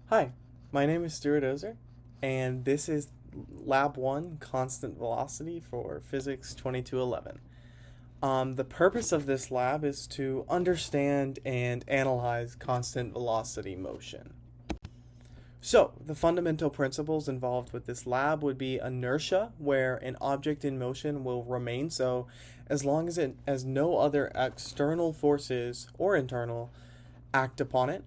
Hi, my name is Stuart Ozer, and this is Lab 1 Constant Velocity for Physics 2211. The purpose of this lab is to understand and analyze constant velocity motion. So, the fundamental principles involved with this lab would be inertia, where an object in motion will remain so as long as it has no other external forces or internal act upon it.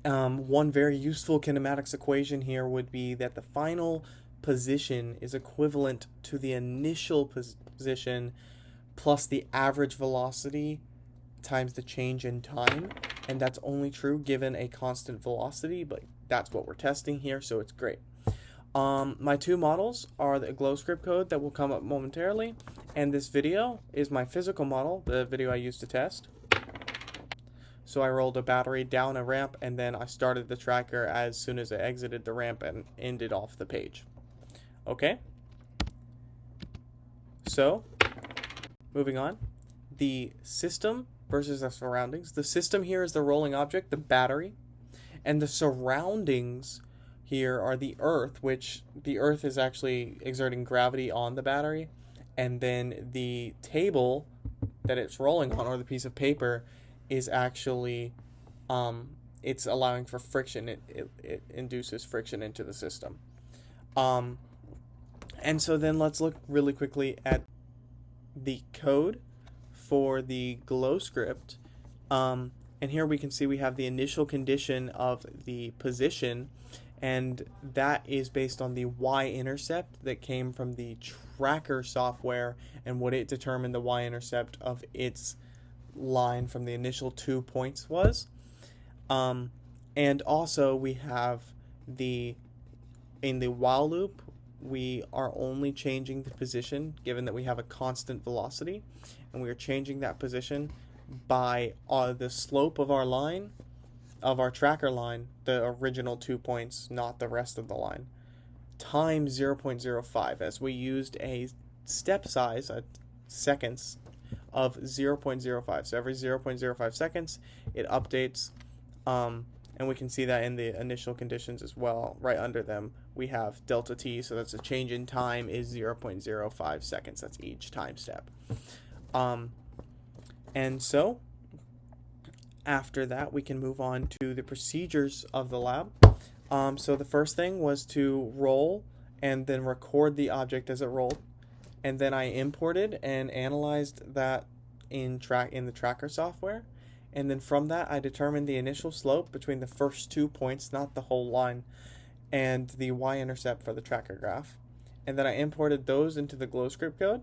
One very useful kinematics equation here would be that the final position is equivalent to the initial position plus the average velocity times the change in time, and that's only true given a constant velocity, but that's what we're testing here, so it's great. My two models are the glow script code that will come up momentarily, and this video is my physical model, the video I used to test. So I rolled a battery down a ramp, and then I started the tracker as soon as I exited the ramp and ended off the page. Okay? So, moving on. The system versus the surroundings. The system here is the rolling object, the battery. And the surroundings here are the Earth, which the Earth is actually exerting gravity on the battery. And then the table that it's rolling on, or the piece of paper, is actually it's allowing for friction. It induces friction into the system. And so then let's look really quickly at the code for the glow script. And here we can see we have the initial condition of the position, and that is based on the y-intercept that came from the tracker software and what it determined the y-intercept of its line from the initial 2 points was. And also we have in the while loop, we are only changing the position given that we have a constant velocity, and we are changing that position by the slope of our line, of our tracker line, the original 2 points, not the rest of the line, times 0.05, as we used a step size, seconds, of 0.05. So every 0.05 seconds, it updates, and we can see that in the initial conditions as well. Right under them, we have delta t, so that's a change in time is 0.05 seconds. That's each time step. And so, after that, we can move on to the procedures of the lab. So the first thing was to roll and then record the object as it rolled. And then I imported and analyzed that in the tracker software. And then from that, I determined the initial slope between the first 2 points, not the whole line, and the y-intercept for the tracker graph. And then I imported those into the glow script code.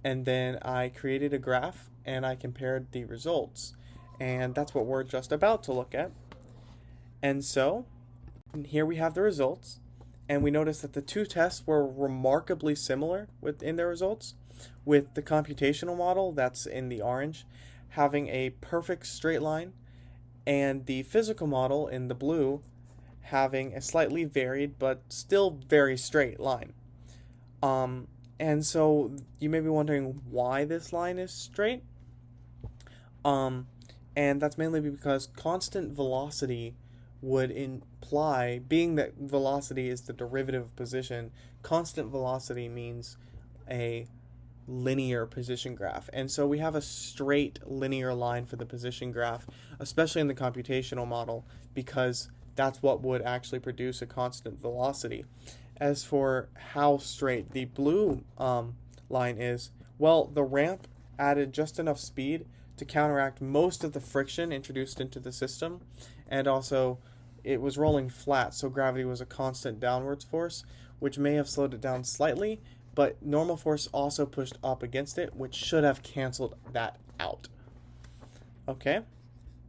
And then I created a graph and I compared the results. And that's what we're just about to look at. And so, here we have the results. And we notice that the two tests were remarkably similar in their results, with the computational model, that's in the orange, having a perfect straight line, and the physical model in the blue having a slightly varied but still very straight line. And so you may be wondering why this line is straight. And that's mainly because constant velocity would imply, being that velocity is the derivative of position, constant velocity means a linear position graph. And so we have a straight linear line for the position graph, especially in the computational model, because that's what would actually produce a constant velocity. As for how straight the blue line is, well, the ramp added just enough speed to counteract most of the friction introduced into the system, and also it was rolling flat, so gravity was a constant downwards force, which may have slowed it down slightly, but normal force also pushed up against it, which should have canceled that out. Okay,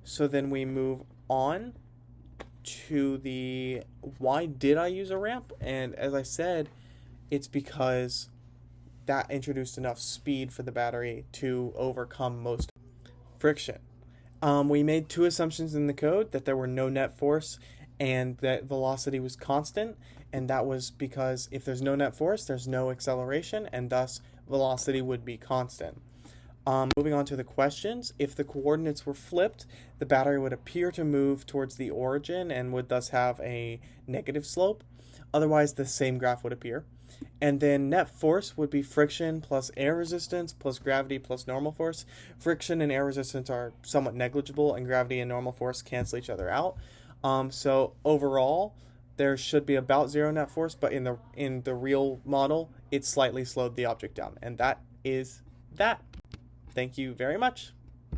so then we move on to the why did I use a ramp? And as I said, it's because that introduced enough speed for the battery to overcome most friction. We made two assumptions in the code, that there were no net force and that velocity was constant, and that was because if there's no net force, there's no acceleration, and thus velocity would be constant. Moving on to the questions, if the coordinates were flipped, the battery would appear to move towards the origin and would thus have a negative slope. Otherwise, the same graph would appear. And then net force would be friction plus air resistance plus gravity plus normal force. Friction and air resistance are somewhat negligible, and gravity and normal force cancel each other out. So overall, there should be about zero net force, but in the real model, it slightly slowed the object down, and that is that. Thank you very much.